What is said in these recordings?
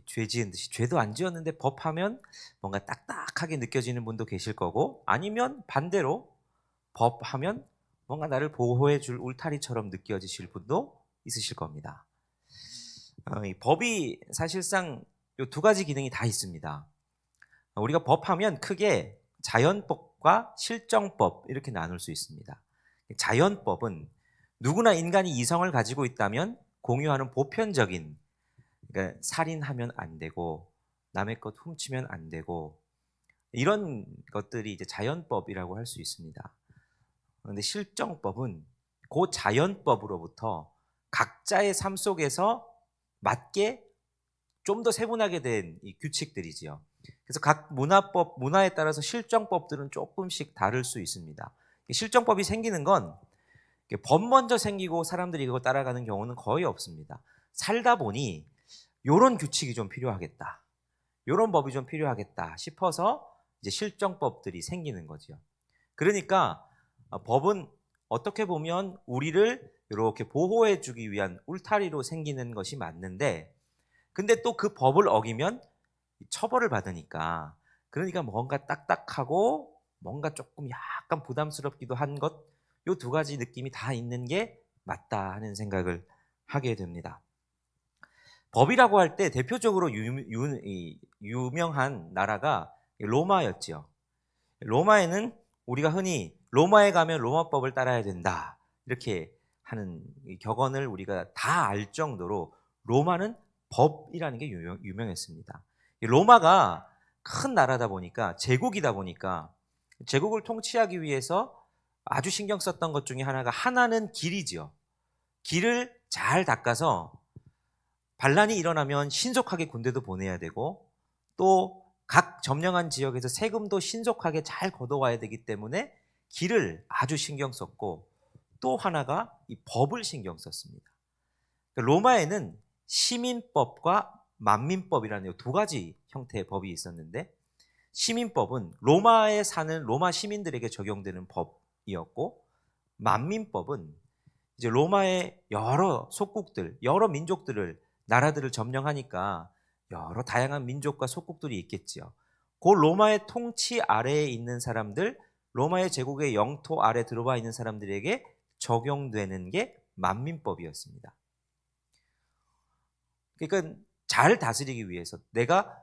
죄 지은 듯이 죄도 안 지었는데 법하면 뭔가 딱딱하게 느껴지는 분도 계실 거고, 아니면 반대로 법하면 뭔가 나를 보호해 줄 울타리처럼 느껴지실 분도 있으실 겁니다. 이 법이 사실상 요 두 가지 기능이 다 있습니다. 우리가 법하면 크게 자연법과 실정법 이렇게 나눌 수 있습니다. 자연법은 누구나 인간이 이성을 가지고 있다면 공유하는 보편적인, 그러니까 살인하면 안 되고 남의 것 훔치면 안 되고 이런 것들이 이제 자연법이라고 할 수 있습니다. 그런데 실정법은 그 자연법으로부터 각자의 삶 속에서 맞게 좀 더 세분하게 된 이 규칙들이지요. 그래서 각 문화에 따라서 실정법들은 조금씩 다를 수 있습니다. 실정법이 생기는 건 법 먼저 생기고 사람들이 그거 따라가는 경우는 거의 없습니다. 살다 보니 요런 규칙이 좀 필요하겠다, 요런 법이 좀 필요하겠다 싶어서 이제 실정법들이 생기는 거죠. 그러니까 법은 어떻게 보면 우리를 이렇게 보호해 주기 위한 울타리로 생기는 것이 맞는데, 근데 또 그 법을 어기면 처벌을 받으니까, 그러니까 뭔가 딱딱하고 뭔가 조금 약간 부담스럽기도 한 것, 요 두 가지 느낌이 다 있는 게 맞다 하는 생각을 하게 됩니다. 법이라고 할 때 대표적으로 유명한 나라가 로마였죠. 로마에는 우리가 흔히 로마에 가면 로마법을 따라야 된다 이렇게 하는 이 격언을 우리가 다 알 정도로 로마는 법이라는 게 유명했습니다. 로마가 큰 나라다 보니까, 제국이다 보니까 제국을 통치하기 위해서 아주 신경 썼던 것 중에 하나는 길이지요. 길을 잘 닦아서 반란이 일어나면 신속하게 군대도 보내야 되고, 또 각 점령한 지역에서 세금도 신속하게 잘 걷어와야 되기 때문에 길을 아주 신경 썼고, 또 하나가 이 법을 신경 썼습니다. 로마에는 시민법과 만민법이라는 두 가지 형태의 법이 있었는데, 시민법은 로마에 사는 로마 시민들에게 적용되는 법이었고, 만민법은 이제 로마의 여러 속국들, 여러 민족들을, 나라들을 점령하니까 여러 다양한 민족과 속국들이 있겠지요. 그 로마의 통치 아래에 있는 사람들, 로마의 제국의 영토 아래 들어와 있는 사람들에게 적용되는 게 만민법이었습니다. 그러니까 잘 다스리기 위해서 내가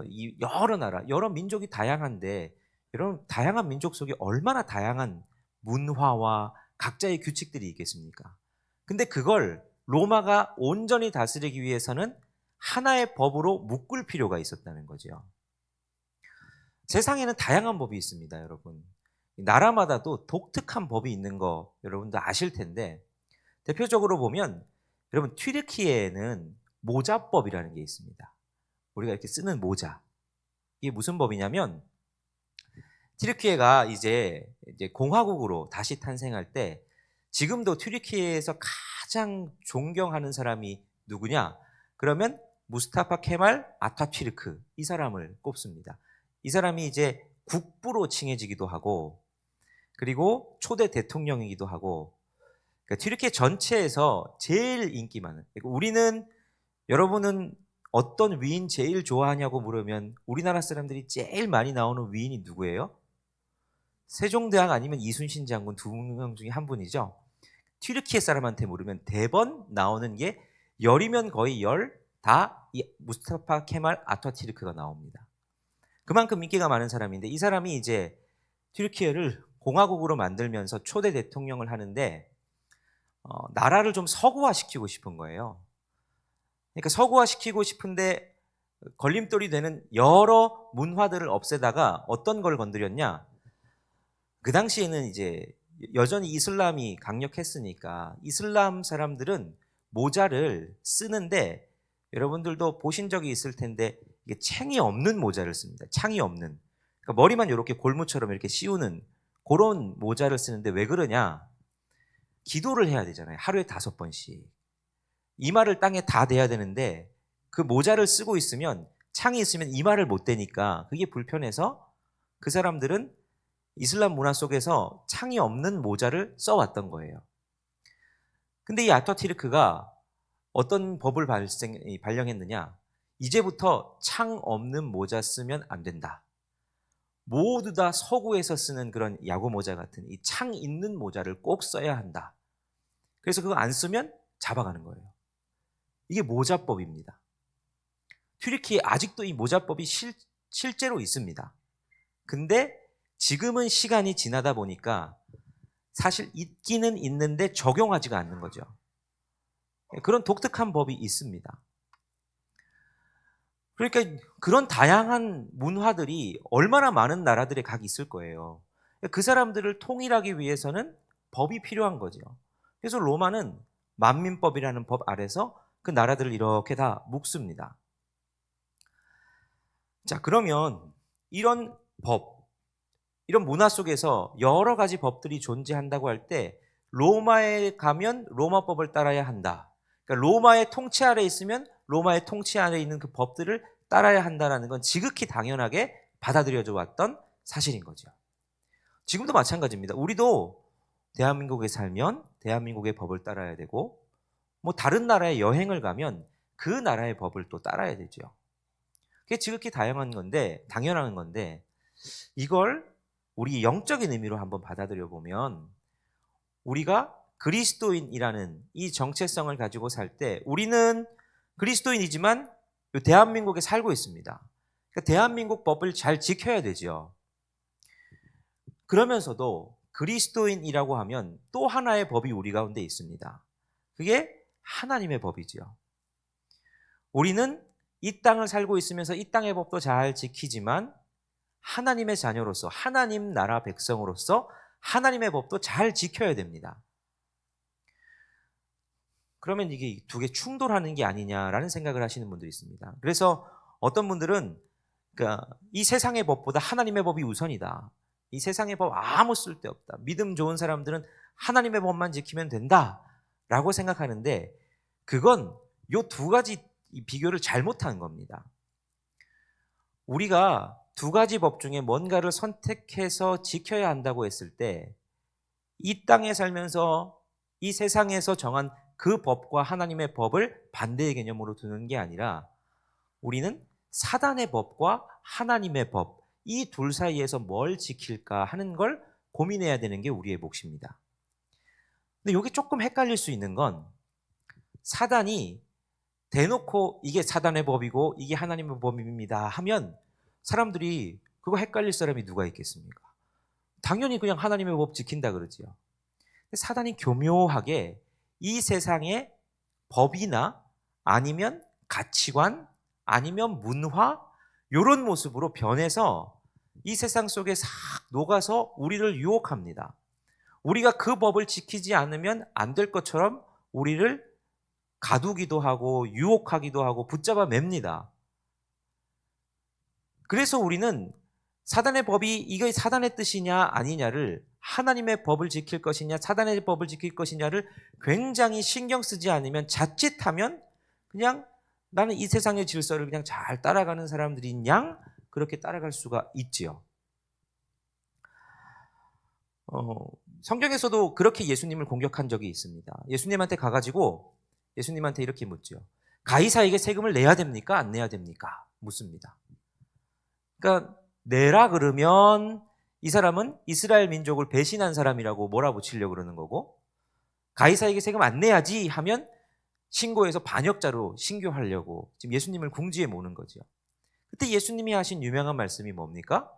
이 여러 나라, 여러 민족이 다양한데, 이런 다양한 민족 속에 얼마나 다양한 문화와 각자의 규칙들이 있겠습니까? 근데 그걸 로마가 온전히 다스리기 위해서는 하나의 법으로 묶을 필요가 있었다는 거죠. 세상에는 다양한 법이 있습니다, 여러분. 나라마다도 독특한 법이 있는 거 여러분도 아실 텐데, 대표적으로 보면 여러분 튀르키예에는 모자법이라는 게 있습니다. 우리가 이렇게 쓰는 모자. 이게 무슨 법이냐면, 튀르키예가 이제 공화국으로 다시 탄생할 때, 지금도 튀르키예에서 가장 존경하는 사람이 누구냐? 그러면 무스타파 케말 아타튀르크, 이 사람을 꼽습니다. 이 사람이 이제 국부로 칭해지기도 하고, 그리고 초대 대통령이기도 하고, 그러니까 튀르키예 전체에서 제일 인기 많은. 우리는, 여러분은 어떤 위인 제일 좋아하냐고 물으면 우리나라 사람들이 제일 많이 나오는 위인이 누구예요? 세종대왕 아니면 이순신 장군 두 명 중에 한 분이죠. 튀르키예 사람한테 물으면 대번 나오는 게, 열이면 거의 열 다 이 무스타파 케말 아타튀르크가 나옵니다. 그만큼 인기가 많은 사람인데, 이 사람이 이제 튀르키예를 공화국으로 만들면서 초대 대통령을 하는데, 나라를 좀 서구화시키고 싶은 거예요. 그러니까 서구화시키고 싶은데 걸림돌이 되는 여러 문화들을 없애다가 어떤 걸 건드렸냐? 그 당시에는 이제 여전히 이슬람이 강력했으니까 이슬람 사람들은 모자를 쓰는데, 여러분들도 보신 적이 있을 텐데 이게 챙이 없는 모자를 씁니다. 창이 없는. 그러니까 머리만 이렇게 골무처럼 이렇게 씌우는 그런 모자를 쓰는데, 왜 그러냐? 기도를 해야 되잖아요. 하루에 5번씩. 이마를 땅에 다 대야 되는데, 그 모자를 쓰고 있으면, 창이 있으면 이마를 못 대니까 그게 불편해서 그 사람들은 이슬람 문화 속에서 창이 없는 모자를 써왔던 거예요. 근데 이 아타튀르크가 어떤 법을 발령했느냐? 이제부터 창 없는 모자 쓰면 안 된다. 모두 다 서구에서 쓰는 그런 야구 모자 같은 이 창 있는 모자를 꼭 써야 한다. 그래서 그거 안 쓰면 잡아가는 거예요. 이게 모자법입니다. 튀르키예 아직도 이 모자법이 실제로 있습니다. 근데 지금은 시간이 지나다 보니까 사실 있기는 있는데 적용하지가 않는 거죠. 그런 독특한 법이 있습니다. 그러니까 그런 다양한 문화들이 얼마나 많은 나라들에 각 있을 거예요. 그 사람들을 통일하기 위해서는 법이 필요한 거죠. 그래서 로마는 만민법이라는 법 아래서 그 나라들을 이렇게 다 묶습니다. 자, 그러면 이런 법, 이런 문화 속에서 여러 가지 법들이 존재한다고 할 때 로마에 가면 로마법을 따라야 한다. 그러니까 로마의 통치 아래 있으면 로마의 통치 아래 있는 그 법들을 따라야 한다는 건 지극히 당연하게 받아들여져 왔던 사실인 거죠. 지금도 마찬가지입니다. 우리도 대한민국에 살면 대한민국의 법을 따라야 되고 뭐 다른 나라에 여행을 가면 그 나라의 법을 또 따라야 되죠. 그게 지극히 다양한 건데 당연한 건데 이걸 우리 영적인 의미로 한번 받아들여 보면 우리가 그리스도인이라는 이 정체성을 가지고 살 때 우리는 그리스도인이지만 대한민국에 살고 있습니다. 그러니까 대한민국 법을 잘 지켜야 되죠. 그러면서도 그리스도인이라고 하면 또 하나의 법이 우리 가운데 있습니다. 그게 하나님의 법이죠. 우리는 이 땅을 살고 있으면서 이 땅의 법도 잘 지키지만 하나님의 자녀로서 하나님 나라 백성으로서 하나님의 법도 잘 지켜야 됩니다. 그러면 이게 두 개 충돌하는 게 아니냐라는 생각을 하시는 분들이 있습니다. 그래서 어떤 분들은 그러니까 이 세상의 법보다 하나님의 법이 우선이다. 이 세상의 법 아무 쓸데없다. 믿음 좋은 사람들은 하나님의 법만 지키면 된다라고 생각하는데 그건 요 두 가지 비교를 잘못한 겁니다. 우리가 두 가지 법 중에 뭔가를 선택해서 지켜야 한다고 했을 때 이 땅에 살면서 이 세상에서 정한 그 법과 하나님의 법을 반대의 개념으로 두는 게 아니라 우리는 사단의 법과 하나님의 법, 이 둘 사이에서 뭘 지킬까 하는 걸 고민해야 되는 게 우리의 몫입니다. 근데 이게 조금 헷갈릴 수 있는 건 사단이 대놓고 이게 사단의 법이고 이게 하나님의 법입니다 하면 사람들이 그거 헷갈릴 사람이 누가 있겠습니까? 당연히 그냥 하나님의 법 지킨다 그러지요. 사단이 교묘하게 이 세상의 법이나 아니면 가치관 아니면 문화 이런 모습으로 변해서 이 세상 속에 싹 녹아서 우리를 유혹합니다. 우리가 그 법을 지키지 않으면 안 될 것처럼 우리를 가두기도 하고 유혹하기도 하고 붙잡아 맵니다. 그래서 우리는 사단의 법이 이게 사단의 뜻이냐 아니냐를 하나님의 법을 지킬 것이냐 사단의 법을 지킬 것이냐를 굉장히 신경 쓰지 않으면 자칫하면 그냥 나는 이 세상의 질서를 그냥 잘 따라가는 사람들인 양 그렇게 따라갈 수가 있지요. 성경에서도 그렇게 예수님을 공격한 적이 있습니다. 예수님한테 가가지고 예수님한테 이렇게 묻죠. 가이사에게 세금을 내야 됩니까? 안 내야 됩니까? 묻습니다. 그러니까 내라 그러면 이 사람은 이스라엘 민족을 배신한 사람이라고 몰아붙이려고 그러는 거고 가이사에게 세금 안 내야지 하면 신고해서 반역자로 신고하려고 지금 예수님을 궁지에 모는 거죠. 그때 예수님이 하신 유명한 말씀이 뭡니까?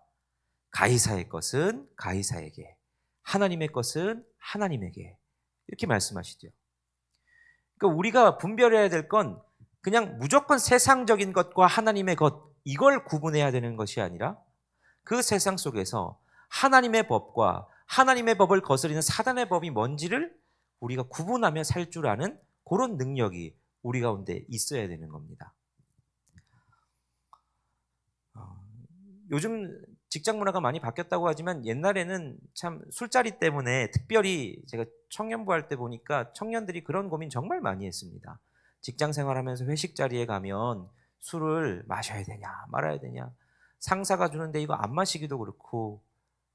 가이사의 것은 가이사에게 하나님의 것은 하나님에게 이렇게 말씀하시죠. 그러니까 우리가 분별해야 될 건 그냥 무조건 세상적인 것과 하나님의 것 이걸 구분해야 되는 것이 아니라 그 세상 속에서 하나님의 법과 하나님의 법을 거스리는 사단의 법이 뭔지를 우리가 구분하며 살 줄 아는 그런 능력이 우리 가운데 있어야 되는 겁니다. 요즘 직장 문화가 많이 바뀌었다고 하지만 옛날에는 참 술자리 때문에 특별히 제가 청년부 할 때 보니까 청년들이 그런 고민 정말 많이 했습니다. 직장 생활하면서 회식 자리에 가면 술을 마셔야 되냐 말아야 되냐 상사가 주는데 이거 안 마시기도 그렇고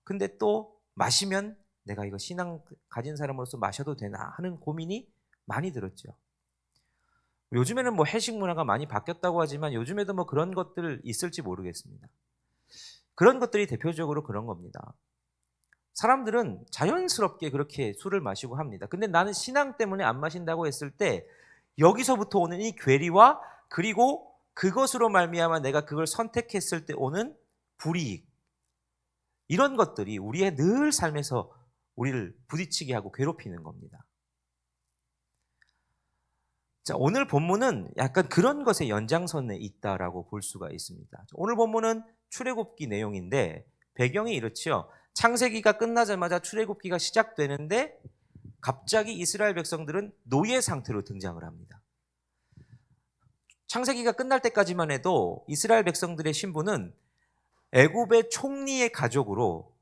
근데 또 마시면 내가 이거 신앙 가진 사람으로서 마셔도 되나 하는 고민이 많이 들었죠. 요즘에는 뭐 해식 문화가 많이 바뀌었다고 하지만 요즘에도 뭐 그런 것들 있을지 모르겠습니다. 그런 것들이 대표적으로 그런 겁니다. 사람들은 자연스럽게 그렇게 술을 마시고 합니다. 근데 나는 신앙 때문에 안 마신다고 했을 때 여기서부터 오는 이 괴리와 그리고 그것으로 말미암아 내가 그걸 선택했을 때 오는 불이익, 이런 것들이 우리의 늘 삶에서 우리를 부딪히게 하고 괴롭히는 겁니다. 자, 오늘 본문은 약간 그런 것의 연장선에 있다라고 볼 수가 있습니다. 오늘 본문은 출애굽기 내용인데 배경이 이렇지요. 창세기가 끝나자마자 출애굽기가 시작되는데 갑자기 이스라엘 백성들은 노예 상태로 등장을 합니다. 창세기가 끝날 때까지만 해도 이스라엘 백성들의 신분은 애굽의 총리의 가족으로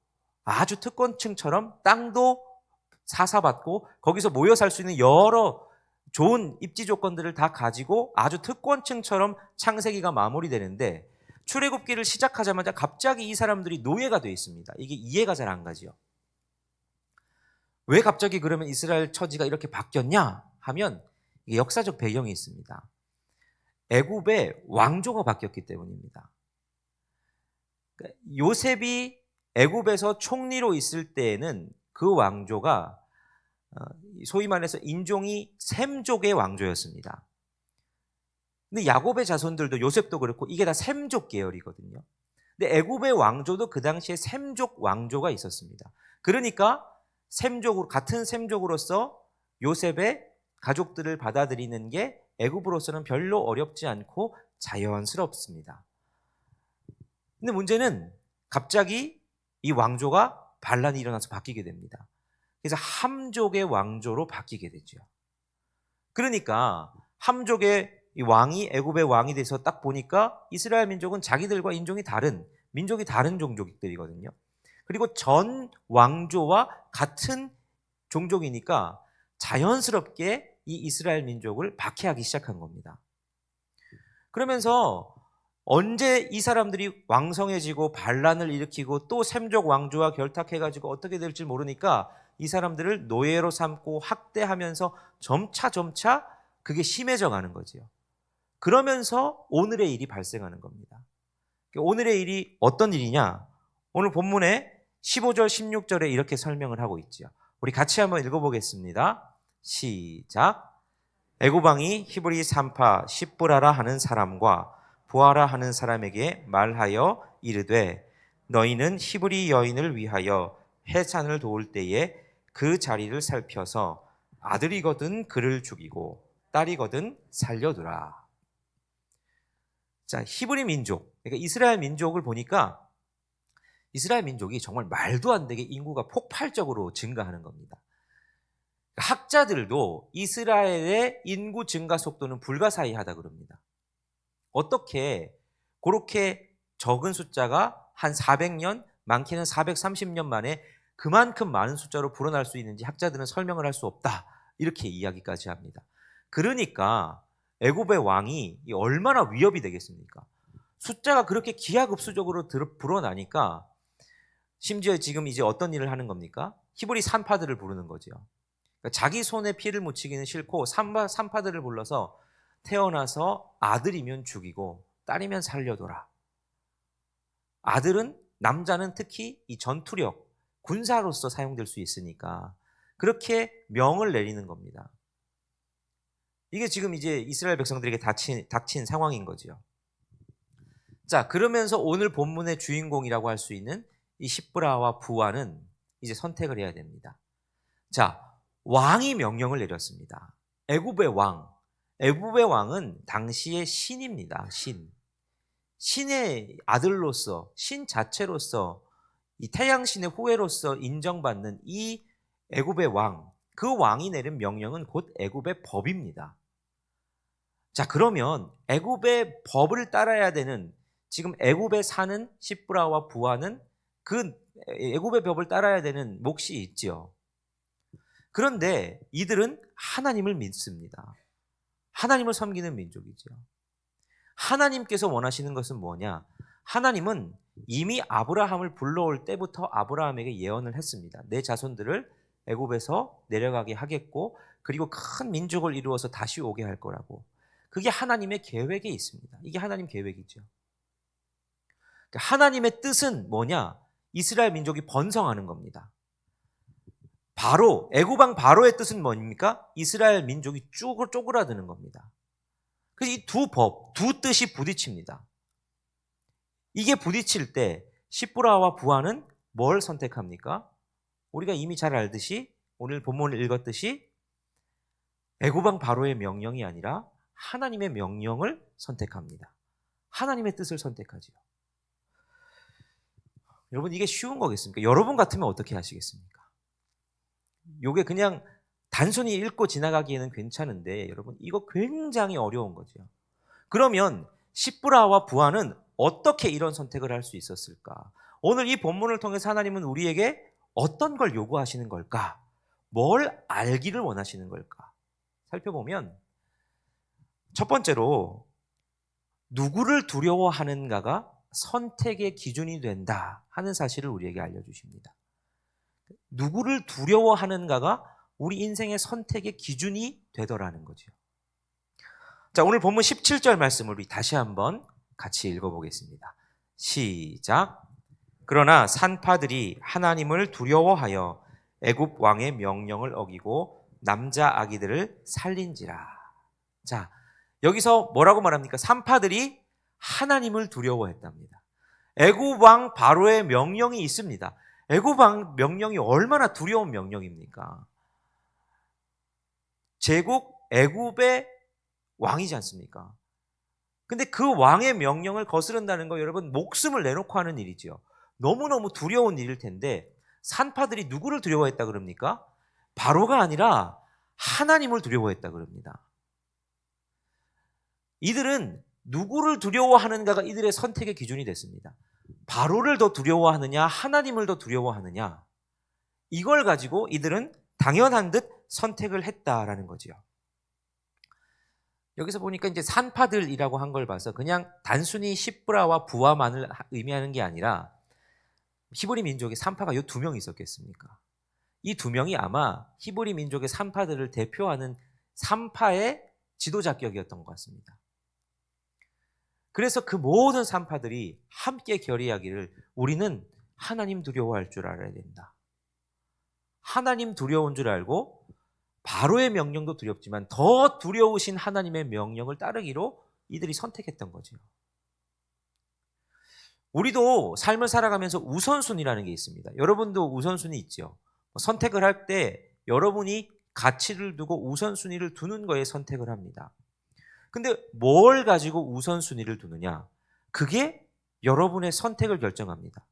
아주 특권층처럼 땅도 사사받고 거기서 모여 살 수 있는 여러 좋은 입지 조건들을 다 가지고 아주 특권층처럼 창세기가 마무리되는데 출애굽기를 시작하자마자 갑자기 이 사람들이 노예가 되어 있습니다. 이게 이해가 잘 안 가죠. 왜 갑자기 그러면 이스라엘 처지가 이렇게 바뀌었냐 하면 이게 역사적 배경이 있습니다. 애굽의 왕조가 바뀌었기 때문입니다. 요셉이 애굽에서 총리로 있을 때에는 그 왕조가 소위 말해서 인종이 셈족의 왕조였습니다. 근데 야곱의 자손들도 요셉도 그렇고 이게 다 셈족 계열이거든요. 근데 애굽의 왕조도 그 당시에 셈족 왕조가 있었습니다. 그러니까 셈족으로 같은 셈족으로서 요셉의 가족들을 받아들이는 게 애굽으로서는 별로 어렵지 않고 자연스럽습니다. 근데 문제는 갑자기 이 왕조가 반란이 일어나서 바뀌게 됩니다. 그래서 함족의 왕조로 바뀌게 되죠. 그러니까 함족의 이 왕이 애굽의 왕이 돼서 딱 보니까 이스라엘 민족은 자기들과 인종이 다른 민족이 다른 종족들이거든요. 그리고 전 왕조와 같은 종족이니까 자연스럽게 이 이스라엘 민족을 박해하기 시작한 겁니다. 그러면서 언제 이 사람들이 왕성해지고 반란을 일으키고 또 셈족 왕조와 결탁해가지고 어떻게 될지 모르니까 이 사람들을 노예로 삼고 학대하면서 점차 그게 심해져 가는 거지요. 그러면서 오늘의 일이 발생하는 겁니다. 오늘의 일이 어떤 일이냐? 오늘 본문에 15절, 16절에 이렇게 설명을 하고 있죠. 우리 같이 한번 읽어보겠습니다. 시작. 애굽 왕이 히브리 산파 십브라라 하는 사람과 부하라 하는 사람에게 말하여 이르되 너희는 히브리 여인을 위하여 해산을 도울 때에 그 자리를 살펴서 아들이거든 그를 죽이고 딸이거든 살려두라. 자, 히브리 민족, 그러니까 이스라엘 민족을 보니까 이스라엘 민족이 정말 말도 안 되게 인구가 폭발적으로 증가하는 겁니다. 학자들도 이스라엘의 인구 증가 속도는 불가사의하다 그럽니다. 어떻게 그렇게 적은 숫자가 한 400년, 많게는 430년 만에 그만큼 많은 숫자로 불어날 수 있는지 학자들은 설명을 할 수 없다. 이렇게 이야기까지 합니다. 그러니까 애굽의 왕이 얼마나 위협이 되겠습니까? 숫자가 그렇게 기하급수적으로 불어나니까 심지어 지금 이제 어떤 일을 하는 겁니까? 히브리 산파들을 부르는 거죠. 그러니까 자기 손에 피를 묻히기는 싫고 산파들을 불러서 태어나서 아들이면 죽이고 딸이면 살려둬라. 아들은 남자는 특히 이 전투력, 군사로서 사용될 수 있으니까 그렇게 명을 내리는 겁니다. 이게 지금 이제 이스라엘 백성들에게 닥친 상황인 거죠. 자, 그러면서 오늘 본문의 주인공이라고 할 수 있는 이 십브라와 부하는 이제 선택을 해야 됩니다. 자, 왕이 명령을 내렸습니다. 애굽의 왕. 애굽의 왕은 당시의 신입니다. 신. 신의 아들로서, 신 자체로서, 이 태양신의 후예로서 인정받는 이 애굽의 왕. 그 왕이 내린 명령은 곧 애굽의 법입니다. 자, 그러면 애굽의 법을 따라야 되는 지금 애굽에 사는 십브라와 부하는 그 애굽의 법을 따라야 되는 몫이 있죠. 그런데 이들은 하나님을 믿습니다. 하나님을 섬기는 민족이죠. 하나님께서 원하시는 것은 뭐냐? 하나님은 이미 아브라함을 불러올 때부터 아브라함에게 예언을 했습니다. 내 자손들을 애굽에서 내려가게 하겠고 그리고 큰 민족을 이루어서 다시 오게 할 거라고. 그게 하나님의 계획에 있습니다. 이게 하나님 계획이죠. 그러니까 하나님의 뜻은 뭐냐? 이스라엘 민족이 번성하는 겁니다. 바로 애굽 왕 바로의 뜻은 뭡니까? 이스라엘 민족이 쪼그라드는 겁니다. 그래서 이 두 법, 두 뜻이 부딪힙니다. 이게 부딪힐 때 시브라와 부하는 뭘 선택합니까? 우리가 이미 잘 알듯이 오늘 본문을 읽었듯이 애굽 왕 바로의 명령이 아니라 하나님의 명령을 선택합니다. 하나님의 뜻을 선택하지요. 여러분 이게 쉬운 거겠습니까? 여러분 같으면 어떻게 하시겠습니까? 이게 그냥 단순히 읽고 지나가기에는 괜찮은데 여러분 이거 굉장히 어려운 거죠. 그러면 시브라와 부하는 어떻게 이런 선택을 할 수 있었을까? 오늘 이 본문을 통해서 하나님은 우리에게 어떤 걸 요구하시는 걸까? 뭘 알기를 원하시는 걸까? 살펴보면 첫 번째로 누구를 두려워하는가가 선택의 기준이 된다 하는 사실을 우리에게 알려주십니다. 누구를 두려워하는가가 우리 인생의 선택의 기준이 되더라는 거죠. 자, 오늘 본문 17절 말씀을 우리 다시 한번 같이 읽어보겠습니다. 시작. 그러나 산파들이 하나님을 두려워하여 애굽 왕의 명령을 어기고 남자 아기들을 살린지라. 자, 여기서 뭐라고 말합니까? 산파들이 하나님을 두려워했답니다. 애굽 왕 바로의 명령이 있습니다. 애굽 왕 명령이 얼마나 두려운 명령입니까? 제국 애굽의 왕이지 않습니까? 근데 그 왕의 명령을 거스른다는 거 여러분 목숨을 내놓고 하는 일이죠. 너무너무 두려운 일일 텐데 산파들이 누구를 두려워했다 그럽니까? 바로가 아니라 하나님을 두려워했다 그럽니다. 이들은 누구를 두려워하는가가 이들의 선택의 기준이 됐습니다. 바로를 더 두려워하느냐 하나님을 더 두려워하느냐 이걸 가지고 이들은 당연한 듯 선택을 했다라는 거죠. 여기서 보니까 이제 산파들이라고 한 걸 봐서 그냥 단순히 시브라와 부하만을 의미하는 게 아니라 히브리 민족의 산파가 이 두 명이 있었겠습니까? 이 두 명이 아마 히브리 민족의 산파들을 대표하는 산파의 지도자격이었던 것 같습니다. 그래서 그 모든 산파들이 함께 결의하기를 우리는 하나님 두려워할 줄 알아야 된다. 하나님 두려운 줄 알고 바로의 명령도 두렵지만 더 두려우신 하나님의 명령을 따르기로 이들이 선택했던 거죠. 우리도 삶을 살아가면서 우선순위라는 게 있습니다. 여러분도 우선순위 있죠. 선택을 할 때 여러분이 가치를 두고 우선순위를 두는 거에 선택을 합니다. 근데 뭘 가지고 우선순위를 두느냐? 그게 여러분의 선택을 결정합니다.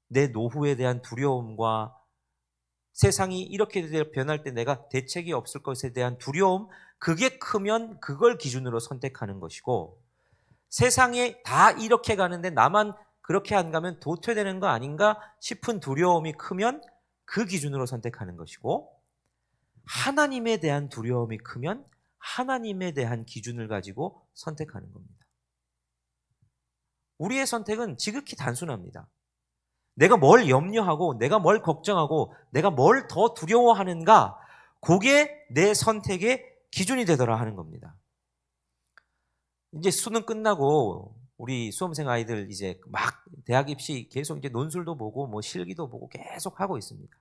내 노후에 대한 두려움과 세상이 이렇게 변할 때 내가 대책이 없을 것에 대한 두려움, 그게 크면 그걸 기준으로 선택하는 것이고 세상에 다 이렇게 가는데 나만 그렇게 안 가면 도태되는 거 아닌가 싶은 두려움이 크면 그 기준으로 선택하는 것이고 하나님에 대한 두려움이 크면 하나님에 대한 기준을 가지고 선택하는 겁니다. 우리의 선택은 지극히 단순합니다. 내가 뭘 염려하고 내가 뭘 걱정하고 내가 뭘 더 두려워하는가 그게 내 선택의 기준이 되더라 하는 겁니다. 이제 수능 끝나고 우리 수험생 아이들 이제 막 대학 입시 계속 이제 논술도 보고 뭐 실기도 보고 계속 하고 있습니다.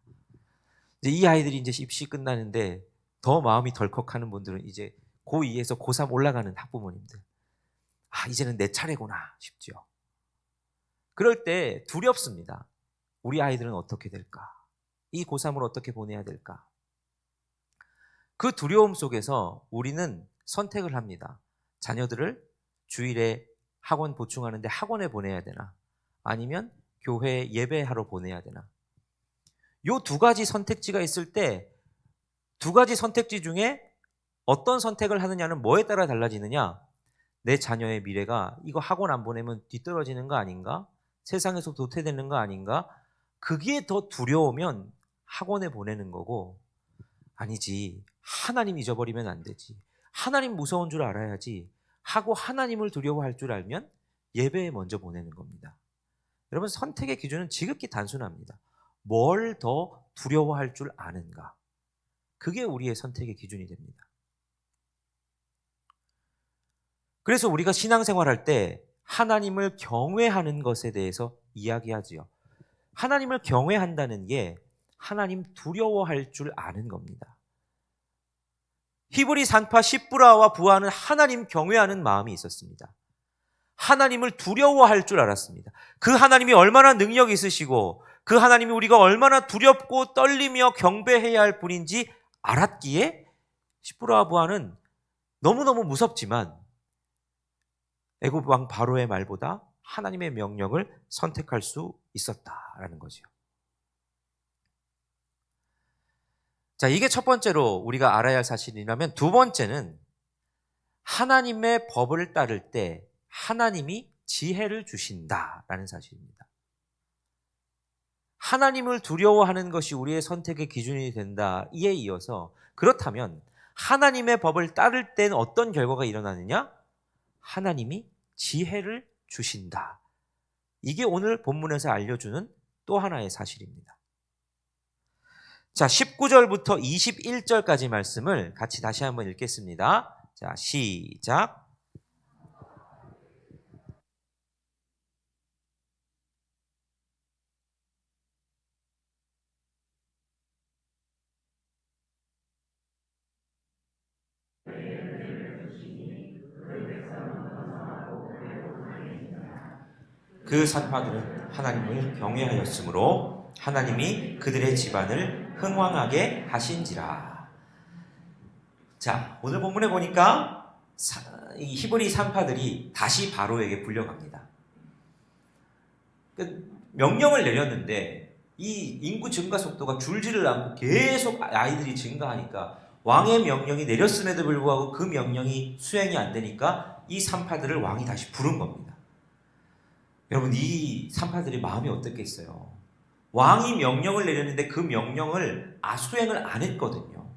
이제 이 아이들이 이제 입시 끝나는데 더 마음이 덜컥하는 분들은 이제 고2에서 고3 올라가는 학부모님들. 아, 이제는 내 차례구나 싶죠. 그럴 때 두렵습니다. 우리 아이들은 어떻게 될까? 이 고3을 어떻게 보내야 될까? 그 두려움 속에서 우리는 선택을 합니다. 자녀들을 주일에 학원 보충하는데 학원에 보내야 되나? 아니면 교회 예배하러 보내야 되나? 요 두 가지 선택지가 있을 때 두 가지 선택지 중에 어떤 선택을 하느냐는 뭐에 따라 달라지느냐? 내 자녀의 미래가 이거 학원 안 보내면 뒤떨어지는 거 아닌가? 세상에서 도태되는 거 아닌가? 그게 더 두려우면 학원에 보내는 거고 아니지. 하나님 잊어버리면 안 되지. 하나님 무서운 줄 알아야지 하고 하나님을 두려워할 줄 알면 예배에 먼저 보내는 겁니다. 여러분 선택의 기준은 지극히 단순합니다. 뭘 더 두려워할 줄 아는가? 그게 우리의 선택의 기준이 됩니다. 그래서 우리가 신앙생활할 때 하나님을 경외하는 것에 대해서 이야기하지요. 하나님을 경외한다는 게 하나님 두려워할 줄 아는 겁니다. 히브리 산파 십부라와 부하는 하나님 경외하는 마음이 있었습니다. 하나님을 두려워할 줄 알았습니다. 그 하나님이 얼마나 능력이 있으시고 그 하나님이 우리가 얼마나 두렵고 떨리며 경배해야 할 분인지 알았기에 십부라와 부하는 너무너무 무섭지만 애굽 왕 바로의 말보다 하나님의 명령을 선택할 수 있었다라는 거죠. 자, 이게 첫 번째로 우리가 알아야 할 사실이라면, 두 번째는 하나님의 법을 따를 때 하나님이 지혜를 주신다라는 사실입니다. 하나님을 두려워하는 것이 우리의 선택의 기준이 된다. 이에 이어서 그렇다면 하나님의 법을 따를 때는 어떤 결과가 일어나느냐? 하나님이 지혜를 주신다. 이게 오늘 본문에서 알려주는 또 하나의 사실입니다. 자, 19절부터 21절까지 말씀을 같이 다시 한번 읽겠습니다. 자, 시작. 그 산파들은 하나님을 경외하였으므로 하나님이 그들의 집안을 흥왕하게 하신지라. 자, 오늘 본문에 보니까 이 히브리 산파들이 다시 바로에게 불려갑니다. 명령을 내렸는데 이 인구 증가 속도가 줄지를 않고 계속 아이들이 증가하니까 왕의 명령이 내렸음에도 불구하고 그 명령이 수행이 안 되니까 이 산파들을 왕이 다시 부른 겁니다. 여러분, 이 산파들의 마음이 어떻겠어요? 왕이 명령을 내렸는데 그 명령을 수행을 안 했거든요.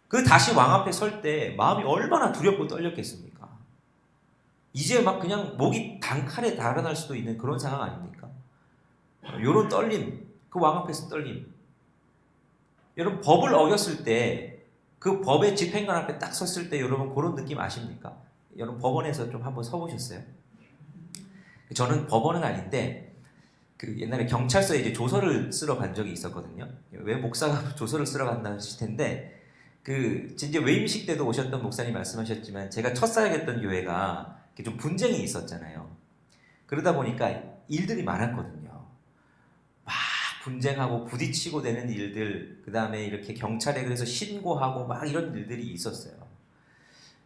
그 다시 왕 앞에 설 때 마음이 얼마나 두렵고 떨렸겠습니까? 이제 막 그냥 목이 단칼에 달아날 수도 있는 그런 상황 아닙니까? 요런 떨림, 그 왕 앞에서 떨림. 여러분, 법을 어겼을 때 그 법의 집행관 앞에 딱 섰을 때 여러분 그런 느낌 아십니까? 여러분 법원에서 좀 한번 서보셨어요? 저는 법원은 아닌데 그 옛날에 경찰서에 이제 조서를 쓰러 간 적이 있었거든요. 왜 목사가 조서를 쓰러 간다 하실 텐데, 그 이제 외임식 때도 오셨던 목사님 말씀하셨지만 제가 첫 사역했던 교회가 좀 분쟁이 있었잖아요. 그러다 보니까 일들이 많았거든요. 막 분쟁하고 부딪히고 되는 일들, 그 다음에 이렇게 경찰에 그래서 신고하고 막 이런 일들이 있었어요.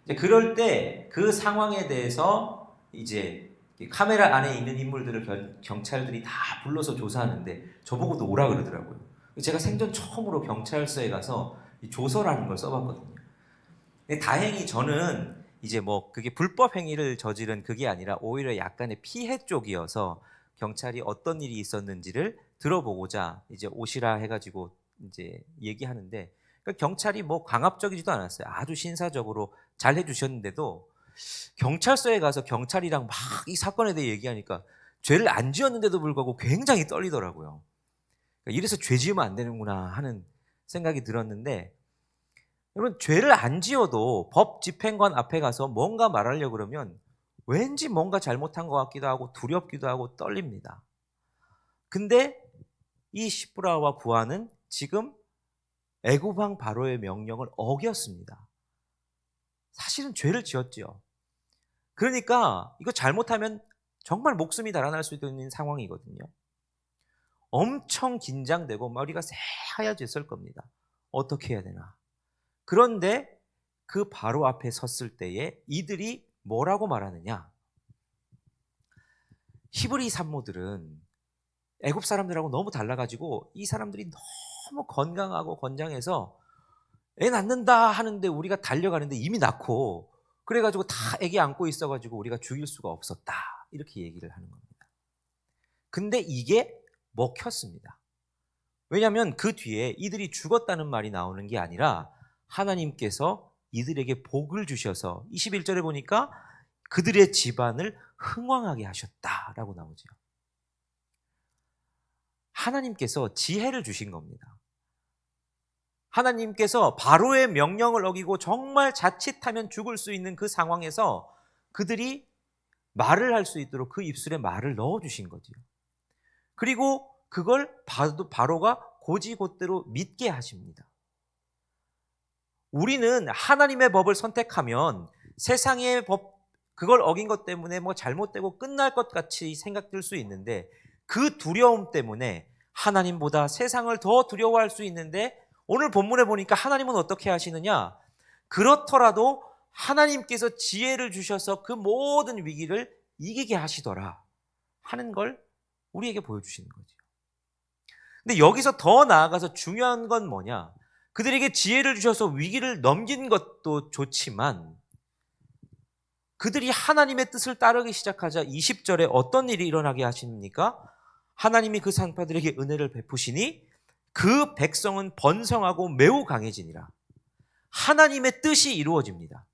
이제 그럴 때 그 상황에 대해서 이제 카메라 안에 있는 인물들을 경찰들이 다 불러서 조사하는데 저보고도 오라 그러더라고요. 제가 생전 처음으로 경찰서에 가서 조서라는 걸 써봤거든요. 근데 다행히 저는 이제 뭐 그게 불법 행위를 저지른 그게 아니라 오히려 약간의 피해 쪽이어서 경찰이 어떤 일이 있었는지를 들어보고자 이제 오시라 해가지고 이제 얘기하는데, 그러니까 경찰이 뭐 강압적이지도 않았어요. 아주 신사적으로 잘 해주셨는데도 경찰서에 가서 경찰이랑 막 이 사건에 대해 얘기하니까 죄를 안 지었는데도 불구하고 굉장히 떨리더라고요. 그러니까 이래서 죄 지으면 안 되는구나 하는 생각이 들었는데, 여러분, 죄를 안 지어도 법 집행관 앞에 가서 뭔가 말하려고 그러면 왠지 뭔가 잘못한 것 같기도 하고 두렵기도 하고 떨립니다. 근데 이 시브라와 부하는 지금 애굽 왕 바로의 명령을 어겼습니다. 사실은 죄를 지었죠. 그러니까 이거 잘못하면 정말 목숨이 달아날 수도 있는 상황이거든요. 엄청 긴장되고 머리가 새하얘졌을 겁니다. 어떻게 해야 되나. 그런데 그 바로 앞에 섰을 때에 이들이 뭐라고 말하느냐. 히브리 산모들은 애굽 사람들하고 너무 달라가지고 이 사람들이 너무 건강하고 건장해서 애 낳는다 하는데 우리가 달려가는데 이미 낳고, 그래가지고 다 애기 안고 있어가지고 우리가 죽일 수가 없었다, 이렇게 얘기를 하는 겁니다. 근데 이게 먹혔습니다. 왜냐하면 그 뒤에 이들이 죽었다는 말이 나오는 게 아니라 하나님께서 이들에게 복을 주셔서 21절에 보니까 그들의 집안을 흥왕하게 하셨다라고 나오죠. 하나님께서 지혜를 주신 겁니다. 하나님께서 바로의 명령을 어기고 정말 자칫하면 죽을 수 있는 그 상황에서 그들이 말을 할 수 있도록 그 입술에 말을 넣어주신 거지요. 그리고 그걸 바로가 고지곳대로 믿게 하십니다. 우리는 하나님의 법을 선택하면 세상의 법, 그걸 어긴 것 때문에 뭐 잘못되고 끝날 것 같이 생각될 수 있는데, 그 두려움 때문에 하나님보다 세상을 더 두려워할 수 있는데, 오늘 본문에 보니까 하나님은 어떻게 하시느냐? 그렇더라도 하나님께서 지혜를 주셔서 그 모든 위기를 이기게 하시더라 하는 걸 우리에게 보여주시는 거죠. 근데 여기서 더 나아가서 중요한 건 뭐냐? 그들에게 지혜를 주셔서 위기를 넘긴 것도 좋지만, 그들이 하나님의 뜻을 따르기 시작하자 20절에 어떤 일이 일어나게 하십니까? 하나님이 그 산파들에게 은혜를 베푸시니 그 백성은 번성하고 매우 강해지니라. 하나님의 뜻이 이루어집니다.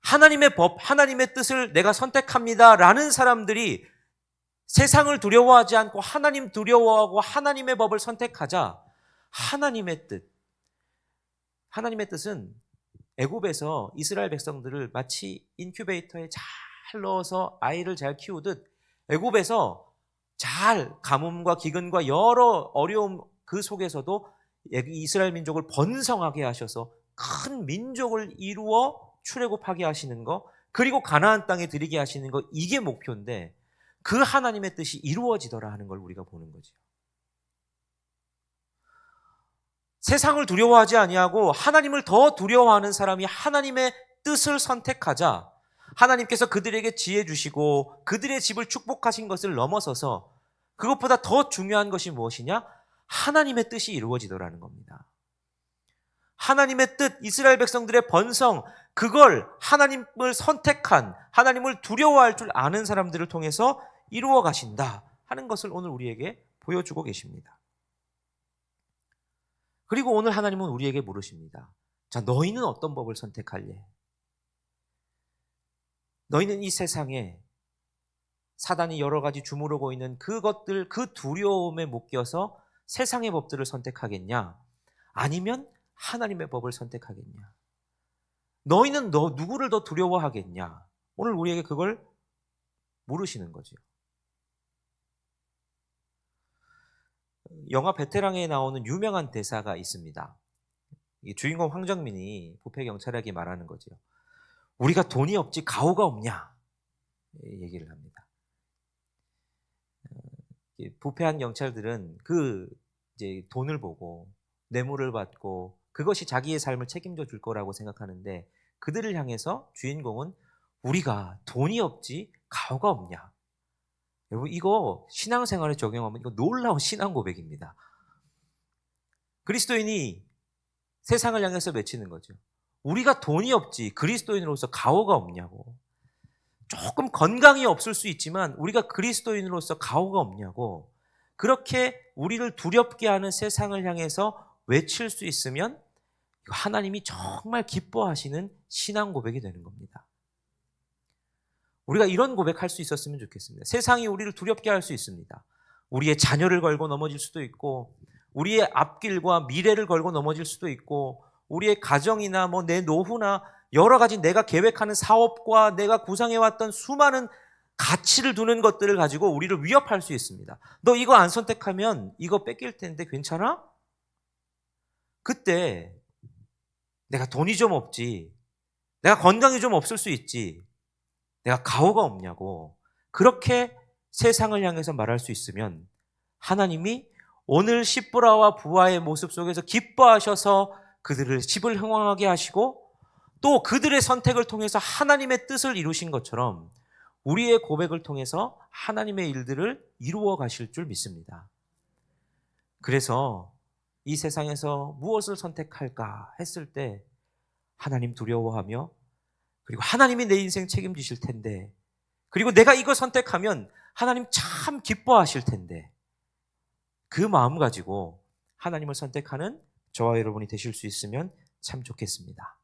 하나님의 법, 하나님의 뜻을 내가 선택합니다 라는 사람들이 세상을 두려워하지 않고 하나님 두려워하고 하나님의 법을 선택하자 하나님의 뜻은 애굽에서 이스라엘 백성들을 마치 인큐베이터에 잘 넣어서 아이를 잘 키우듯 애굽에서 잘 가뭄과 기근과 여러 어려움 그 속에서도 이스라엘 민족을 번성하게 하셔서 큰 민족을 이루어 출애굽하게 하시는 거, 그리고 가나안 땅에 들이게 하시는 거, 이게 목표인데 그 하나님의 뜻이 이루어지더라 하는 걸 우리가 보는 거죠. 세상을 두려워하지 아니하고 하나님을 더 두려워하는 사람이 하나님의 뜻을 선택하자 하나님께서 그들에게 지혜 주시고 그들의 집을 축복하신 것을 넘어서서 그것보다 더 중요한 것이 무엇이냐? 하나님의 뜻이 이루어지더라는 겁니다. 하나님의 뜻, 이스라엘 백성들의 번성, 그걸 하나님을 선택한, 하나님을 두려워할 줄 아는 사람들을 통해서 이루어 가신다 하는 것을 오늘 우리에게 보여주고 계십니다. 그리고 오늘 하나님은 우리에게 물으십니다. 자, 너희는 어떤 법을 선택할래? 너희는 이 세상에 사단이 여러 가지 주무르고 있는 그것들, 그 두려움에 묶여서 세상의 법들을 선택하겠냐? 아니면 하나님의 법을 선택하겠냐? 너희는 누구를 더 두려워하겠냐? 오늘 우리에게 그걸 물으시는 거죠. 영화 베테랑에 나오는 유명한 대사가 있습니다. 주인공 황정민이 부패 경찰에게 말하는 거죠. 우리가 돈이 없지 가오가 없냐? 얘기를 합니다. 부패한 경찰들은 이제 돈을 보고 뇌물을 받고 그것이 자기의 삶을 책임져 줄 거라고 생각하는데, 그들을 향해서 주인공은 우리가 돈이 없지 가오가 없냐? 여러분, 이거 신앙생활에 적용하면 이거 놀라운 신앙 고백입니다. 그리스도인이 세상을 향해서 외치는 거죠. 우리가 돈이 없지 그리스도인으로서 가오가 없냐고. 조금 건강이 없을 수 있지만 우리가 그리스도인으로서 가오가 없냐고. 그렇게 우리를 두렵게 하는 세상을 향해서 외칠 수 있으면 하나님이 정말 기뻐하시는 신앙 고백이 되는 겁니다. 우리가 이런 고백할 수 있었으면 좋겠습니다. 세상이 우리를 두렵게 할 수 있습니다. 우리의 자녀를 걸고 넘어질 수도 있고, 우리의 앞길과 미래를 걸고 넘어질 수도 있고, 우리의 가정이나 내 노후나 여러 가지 내가 계획하는 사업과 내가 구상해왔던 수많은 가치를 두는 것들을 가지고 우리를 위협할 수 있습니다. 너 이거 안 선택하면 이거 뺏길 텐데 괜찮아? 그때 내가 돈이 좀 없지, 내가 건강이 좀 없을 수 있지, 내가 가오가 없냐고 그렇게 세상을 향해서 말할 수 있으면 하나님이 오늘 시브라와 부하의 모습 속에서 기뻐하셔서 그들을 집을 흥왕하게 하시고 또 그들의 선택을 통해서 하나님의 뜻을 이루신 것처럼 우리의 고백을 통해서 하나님의 일들을 이루어 가실 줄 믿습니다. 그래서 이 세상에서 무엇을 선택할까 했을 때 하나님 두려워하며, 그리고 하나님이 내 인생 책임지실 텐데, 그리고 내가 이거 선택하면 하나님 참 기뻐하실 텐데, 그 마음 가지고 하나님을 선택하는 저와 여러분이 되실 수 있으면 참 좋겠습니다.